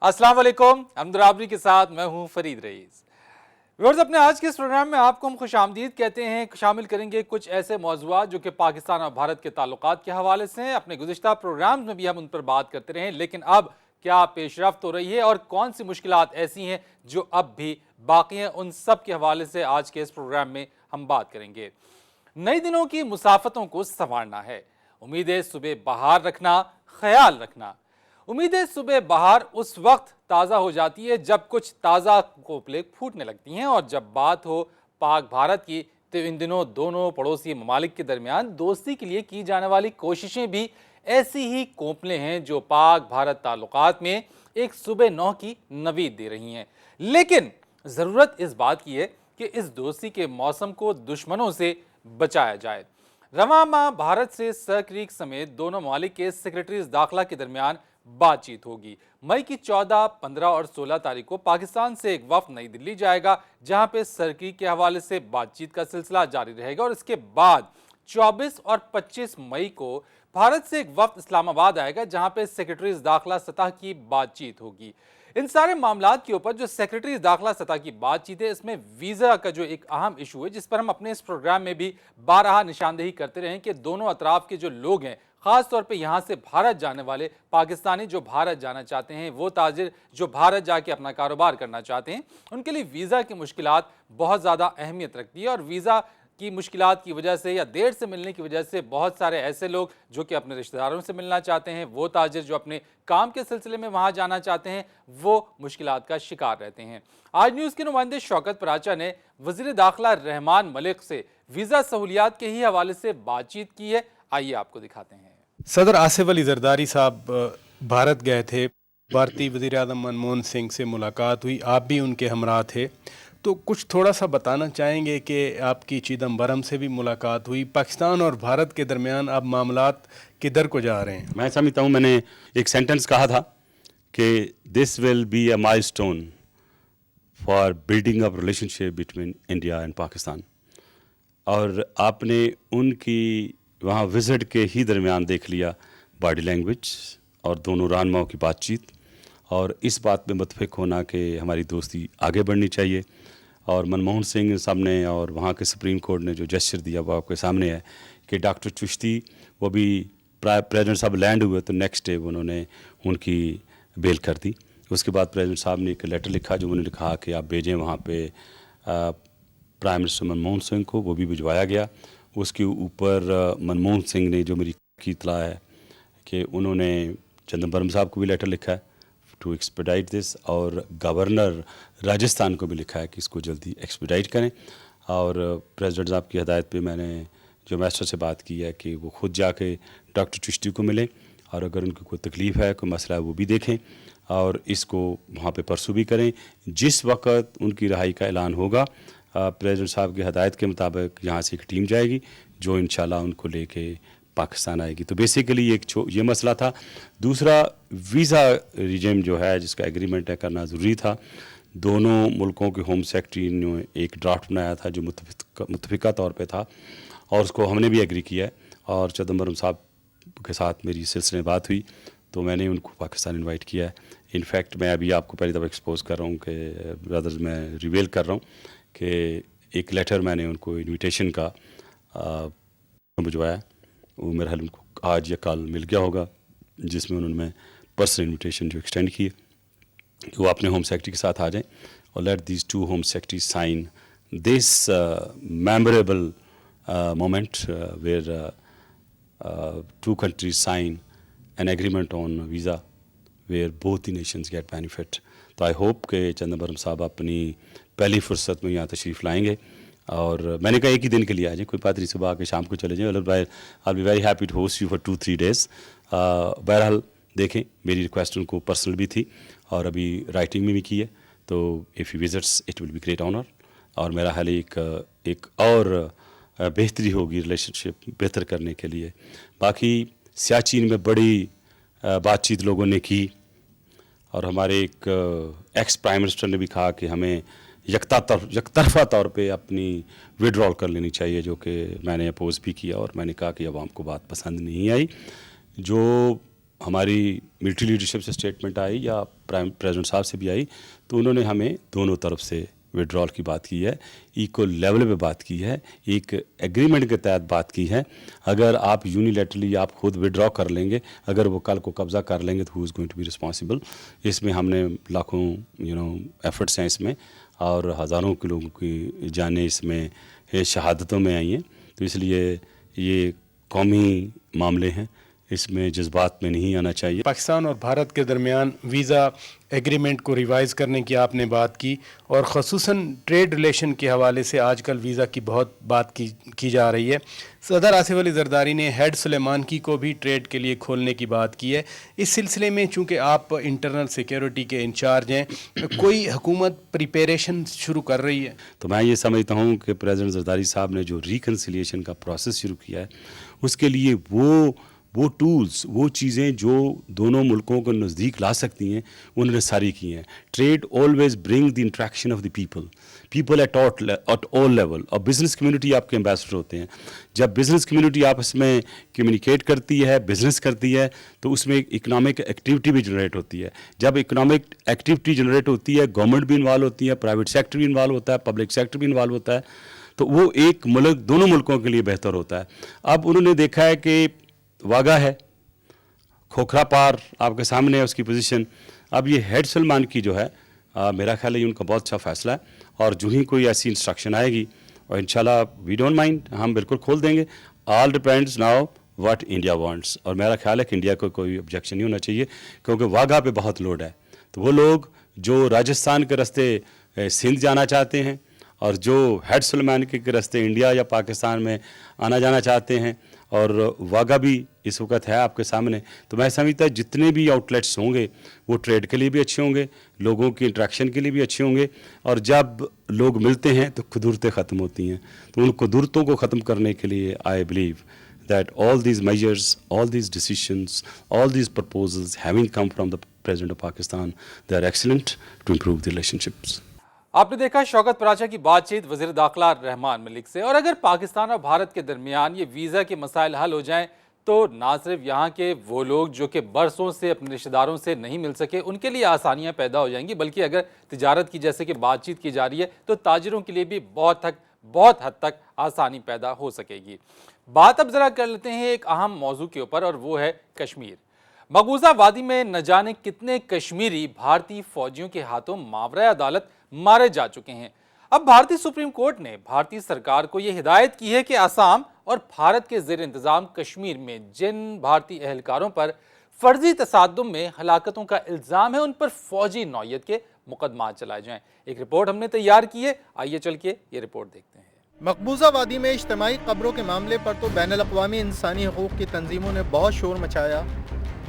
अस्सलाम वालेकुम, हमदराबरी के साथ मैं हूं फरीद रईस। व्यूअर्स, अपने आज के इस प्रोग्राम में आपको हम खुशामदीद कहते हैं। शामिल करेंगे कुछ ऐसे मौज़ूआत जो कि पाकिस्तान और भारत के ताल्लुकात के हवाले से हैं। अपने गुज़िश्ता प्रोग्राम्स में भी हम उन पर बात करते रहे, लेकिन अब क्या पेशरफ्त हो रही है और कौन सी मुश्किलात ऐसी हैं जो अब भी बाकी हैं, उन सब के हवाले से आज के इस प्रोग्राम में हम बात करेंगे। नए दिनों की मुसाफतों को संवारना है, उम्मीदें सुबह बहार रखना, ख्याल रखना। उम्मीदें सुबह बहार उस वक्त ताज़ा हो जाती है जब कुछ ताज़ा कोपले फूटने लगती हैं, और जब बात हो पाक भारत की तो इन दिनों दोनों पड़ोसी ममालिक के दरमियान दोस्ती के लिए की जाने वाली कोशिशें भी ऐसी ही कोपले हैं जो पाक भारत ताल्लुकात में एक सुबह नौ की नवीद दे रही हैं। लेकिन ज़रूरत इस बात की है कि इस दोस्ती के मौसम को दुश्मनों से बचाया जाए। रवां माह भारत से सक्रीक समेत दोनों ममालिक के सेक्रेटरीज दाखिला के दरमियान बातचीत होगी। मई की 14, 15 और 16 तारीख को पाकिस्तान से एक वफ्द नई दिल्ली जाएगा, जहां पे सरकीक के हवाले से बातचीत का सिलसिला जारी रहेगा, और इसके बाद 24 और 25 मई को भारत से एक वफ्द इस्लामाबाद आएगा, जहां पे सेक्रेटरीज दाखिला सतह की बातचीत होगी। इन सारे मामलात के ऊपर जो सेक्रेटरी दाखिला सतह की बातचीत है, इसमें वीज़ा का जो एक अहम इशू है, जिस पर हम अपने इस प्रोग्राम में भी बारहा निशानदेही करते रहे कि दोनों अतराफ के जो लोग हैं, ख़ास तौर पे यहाँ से भारत जाने वाले पाकिस्तानी जो भारत जाना चाहते हैं, वो ताजिर जो भारत जाके अपना कारोबार करना चाहते हैं, उनके लिए वीज़ा की मुश्किलात बहुत ज़्यादा अहमियत रखती है। और वीज़ा की मुश्किलात की वजह से या देर से मिलने की वजह से बहुत सारे ऐसे लोग जो कि अपने रिश्तेदारों से मिलना चाहते हैं, वो ताजिर जो अपने काम के सिलसिले में वहाँ जाना चाहते हैं, वो मुश्किलात का शिकार रहते हैं। आज न्यूज़ के नुमाइंदे शौकत पराचा ने वज़ीर दाखिला रहमान मलिक से वीज़ा सहूलियात के ही हवाले से बातचीत की है। आइए आपको दिखाते हैं। सदर आसिफ अली जरदारी साहब भारत गए थे, भारतीय वज़ीर आज़म मनमोहन सिंह से मुलाकात हुई, आप भी उनके हमरा थे, तो कुछ थोड़ा सा बताना चाहेंगे कि आपकी चिदम्बरम से भी मुलाकात हुई, पाकिस्तान और भारत के दरमियान अब मामलात किधर को जा रहे हैं? मैं समझता हूँ, मैंने एक सेंटेंस कहा था कि this will be a milestone for building up relationship between India and Pakistan, और आपने उनकी वहाँ विज़िट के ही दरमियान देख लिया बॉडी लैंग्वेज और दोनों रहनुमाओं की बातचीत, और इस बात में मुतफिक होना कि हमारी दोस्ती आगे बढ़नी चाहिए। और मनमोहन सिंह साहब ने और वहाँ के सुप्रीम कोर्ट ने जो जेस्चर दिया वो आपके सामने है कि डॉक्टर चिश्ती, वो भी प्रेसिडेंट साहब लैंड हुए तो नेक्स्ट डे उन्होंने उनकी बेल कर दी। उसके बाद प्रेसिडेंट साहब ने एक लेटर लिखा जो उन्होंने कहा कि आप भेजें वहाँ पे प्राइम मिनिस्टर मनमोहन सिंह को, वो भी भिजवाया गया। उसके ऊपर मनमोहन सिंह ने, जो मेरी की इतला है कि उन्होंने चिदम्बरम साहब को भी लेटर लिखा है टू एक्सपेडाइट दिस, और गवर्नर राजस्थान को भी लिखा है कि इसको जल्दी एक्सपेडाइट करें। और प्रेसिडेंट साहब की हदायत पे मैंने जो मास्टर से बात की है कि वो खुद जाके डॉक्टर चिश्ती को मिलें, और अगर उनको कोई तकलीफ़ है, कोई मसला है, वो भी देखें, और इसको वहाँ पे परसू भी करें। जिस वक्त उनकी रहाई का ऐलान होगा, प्रेसिडेंट साहब की हदायत के मुताबिक यहाँ से एक टीम जाएगी जो इंशाल्लाह उनको लेके पाकिस्तान आएगी। तो बेसिकली ये मसला था। दूसरा, वीज़ा रिजिम जो है जिसका एग्रीमेंट है करना ज़रूरी था। दोनों मुल्कों के होम सेक्रेटरी ने एक ड्राफ्ट बनाया था जो मुतफिका तौर पे था, और उसको हमने भी एग्री किया है। और चिदम्बरम साहब के साथ मेरी सिलसिले में बात हुई तो मैंने उनको पाकिस्तान इनवाइट किया है। इनफैक्ट मैं अभी आपको पहली दफ़ा एक्सपोज कर रहा हूँ कि ब्रदर्स मैं रिवील कर रहा हूँ कि एक लेटर मैंने उनको इनविटेशन का भिजवाया, वो मेरा हाल उनको आज या कल मिल गया होगा, जिसमें उन्होंने पर्सनल इनविटेशन जो एक्सटेंड की है कि वो अपने होम सेक्रेटरी के साथ आ जाएं और let these two home secretary sign this memorable moment where two countries sign an agreement on visa where both the nations get benefit. तो आई होप कि चिदम्बरम साहब अपनी पहली फुर्सत में यहाँ तशरीफ़ लाएंगे, और मैंने कहा एक ही दिन के लिए आ जाए, कोई बात नहीं, सुबह आके शाम को चले जाएँ। I be very happy to host you for 2-3 days। बहरहाल देखें, मेरी रिक्वेस्ट उनको पर्सनल भी थी और अभी राइटिंग में भी की है, तो if you visits it will be great honour. और मेरा हाल एक और बेहतरी होगी रिलेशनशिप बेहतर करने के लिए। बाकी सियाचिन में बड़ी बातचीत लोगों ने की, और हमारे एक एक्स प्राइम मिनिस्टर ने भी कहा कि हमें यकतरफा तौर पे अपनी विड्रॉल कर लेनी चाहिए, जो कि मैंने अपोज भी किया, और मैंने कहा कि अब आपको बात पसंद नहीं आई। जो हमारी मिलिट्री लीडरशिप से स्टेटमेंट आई या प्रेसिडेंट साहब से भी आई, तो उन्होंने हमें दोनों तरफ से विड्रॉल की बात की है, इक्वल लेवल पे बात की है, एक एग्रीमेंट के तहत बात की है। अगर आप यूनिलेटरली आप खुद विड्रॉ कर लेंगे, अगर वो कल को कब्ज़ा कर लेंगे तो who is going to be responsible. इसमें हमने लाखों एफर्ट्स हैं इसमें, और हज़ारों के लोगों की जानें इसमें शहादतों में आई हैं। तो इसलिए ये कौमी मामले हैं, इसमें जज्बात में नहीं आना चाहिए। पाकिस्तान और भारत के दरमियान वीज़ा एग्रीमेंट को रिवाइज़ करने की आपने बात की, और ख़ुसूसन ट्रेड रिलेशन के हवाले से आजकल वीज़ा की बहुत बात की जा रही है। सदर आसिफ अली ज़रदारी ने हेड सुलेमान की को भी ट्रेड के लिए खोलने की बात की है। इस सिलसिले में चूँकि आप इंटरनल सिक्योरिटी के इंचार्ज हैं, कोई हुकूमत प्रिपरेशन शुरू कर रही है? तो मैं ये समझता हूँ कि प्रेसिडेंट ज़रदारी साहब ने जो रिकन्सिलिएशन का प्रोसेस शुरू किया है, उसके लिए वो टूल्स, वो चीज़ें जो दोनों मुल्कों को नज़दीक ला सकती हैं, उन्होंने सारी की हैं। Trade always bring the interaction of the people at all level. और बिज़नेस कम्युनिटी आपके एम्बेसडर होते हैं। जब बिज़नेस कम्युनिटी आपस में कम्युनिकेट करती है, बिज़नेस करती है, तो उसमें इकनॉमिक एक्टिविटी भी जनरेट होती है। जब इकनॉमिक एक्टिविटी जनरेट होती है, गवर्नमेंट भी इन्वॉल्व होती है, प्राइवेट सेक्टर भी इन्वॉल्व होता है, पब्लिक सेक्टर भी इन्वॉल्व होता है, तो वो एक मुल्क, दोनों मुल्कों के लिए बेहतर होता है। अब उन्होंने देखा है कि वागा है, खोखरा पार आपके सामने है उसकी पोजीशन। अब ये हेड सलमान की जो है, मेरा ख्याल है ये उनका बहुत अच्छा फ़ैसला है, और जो ही कोई ऐसी इंस्ट्रक्शन आएगी, और इंशाल्लाह वी डोंट माइंड, हम बिल्कुल खोल देंगे। All depends now what India wants, और मेरा ख्याल है कि इंडिया को कोई ऑब्जेक्शन नहीं होना चाहिए, क्योंकि वागा पे बहुत लोड है। तो वो लोग जो राजस्थान के रास्ते सिंध जाना चाहते हैं, और जो हेड सलमान के रास्ते इंडिया या पाकिस्तान में आना जाना चाहते हैं, और वागा भी इस वक्त है आपके सामने, तो मैं समझता जितने भी आउटलेट्स होंगे वो ट्रेड के लिए भी अच्छे होंगे, लोगों की इंट्रैक्शन के लिए भी अच्छे होंगे, और जब लोग मिलते हैं तो कुदरतें ख़त्म होती हैं। तो उन कुदरतों को ख़त्म करने के लिए I believe that all these measures, all these decisions, all these proposals having come from the President of Pakistan, they are excellent to improve the relationships. आपने देखा शौकत पराचा की बातचीत वज़ीर दाखिला रहमान मलिक से। और अगर पाकिस्तान और भारत के दरमियान ये वीज़ा के मसाइल हल हो जाएं, तो ना सिर्फ यहाँ के वो लोग जो कि बरसों से अपने रिश्तेदारों से नहीं मिल सके, उनके लिए आसानियाँ पैदा हो जाएंगी, बल्कि अगर तिजारत की जैसे कि बातचीत की जा रही है, तो ताजिरों के लिए भी बहुत हद तक आसानी पैदा हो सकेगी। बात अब ज़रा कर लेते हैं एक अहम मौजू के ऊपर, और वो है कश्मीर। मकबूजा वादी में न जाने कितने कश्मीरी भारतीय फौजियों के हाथों मावरा अदालत मारे जा चुके हैं। अब भारतीय सुप्रीम कोर्ट ने भारतीय सरकार को यह हिदायत की है कि आसाम और भारत के ज़ेर इंतज़ाम कश्मीर में जिन भारतीय एहलकारों पर फर्जी तसादुम में हलाकतों का इल्ज़ाम है, उन पर फौजी नौयत के मुकदमा चलाए जाएं। एक रिपोर्ट हमने तैयार की है, आइए चल के ये रिपोर्ट देखते हैं। मकबूजा वादी में इज्तिमाई कब्रों के मामले पर तो बैनुल अक़वामी इंसानी हकूक़ की तंजीमों ने बहुत शोर मचाया,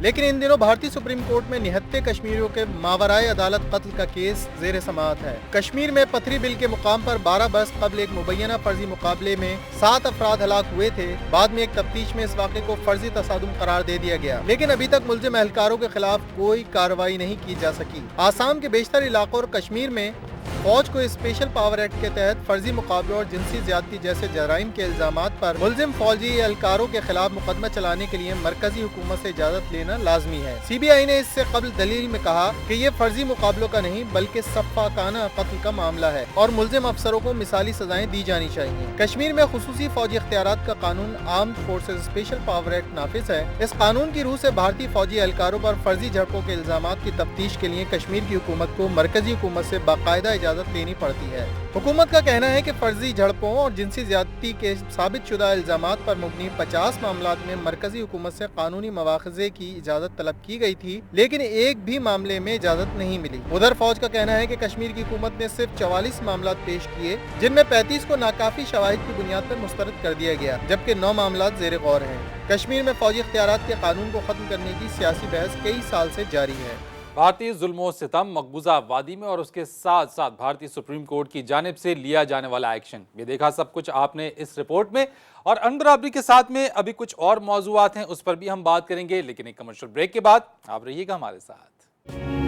लेकिन इन दिनों भारतीय सुप्रीम कोर्ट में निहत्ते कश्मीरियों के मावराए अदालत कत्ल का केस ज़ेर समाअत है। कश्मीर में पथरी बिल के मुकाम पर 12 बरस कबल एक मुबैना फर्जी मुकाबले में 7 अफराद हलाक हुए थे। बाद में एक तफ्तीश में इस वाक़े को फर्जी तसादुम करार दे दिया गया, लेकिन अभी तक मुल्ज़िम एहलकारों के खिलाफ कोई कार्रवाई नहीं की जा सकी। आसाम के बेशतर इलाकों और कश्मीर में फौज को स्पेशल पावर एक्ट के तहत फर्जी मुकाबलों और जिनसी ज्यादती जैसे जराइम के इल्जामात पर मुल्जिम फौजी एहलकारों के खिलाफ मुकदमा चलाने के लिए मरकजी हुकूमत से इजाजत लेना लाजमी है। CBI ने इससे कबल दलील में कहा कि ये फर्जी मुकाबलों का नहीं बल्कि सफ़ाकाना कत्ल का मामला है और मुल्जिम अफसरों को मिसाली सजाएं दी जानी चाहिए। कश्मीर में खुसूसी फौजी इख्तियारात का कानून armed forces special power act नाफिज है। इस कानून की रूह से भारतीय फौजी एहलकारों पर फर्जी झड़पों के इल्जामात की तफ्तीश के लिए कश्मीर की हुकूमत को मरकजी हुकूमत से बाकायदा इजाजत लेनी पड़ती है। हुकूमत का कहना है कि फर्जी झड़पों और जिनसी ज्यादती के साबित शुदा इल्जामात पर मुबनी 50 मामलात में मरकजी हुकूमत से कानूनी मवाख़ज़े की इजाजत तलब की गई थी, लेकिन एक भी मामले में इजाजत नहीं मिली। उधर फौज का कहना है कि कश्मीर की हुकूमत ने सिर्फ 44 मामलात पेश किए, जिनमें 35 को नाकाफी शवाहिद की बुनियाद पर मुस्तरद कर दिया गया, जबकि 9 मामलात ज़ेर गौर हैं। कश्मीर में फौजी इख्तियारात के कानून को खत्म करने की सियासी बहस कई साल से जारी है। भारतीय जुल्म सितम मकबूजा वादी में और उसके साथ साथ भारतीय सुप्रीम कोर्ट की जानिब से लिया जाने वाला एक्शन, ये देखा सब कुछ आपने इस रिपोर्ट में। और अनबराबरी के साथ में अभी कुछ और मौजूआत हैं, उस पर भी हम बात करेंगे, लेकिन एक कमर्शियल ब्रेक के बाद आप रहिएगा हमारे साथ।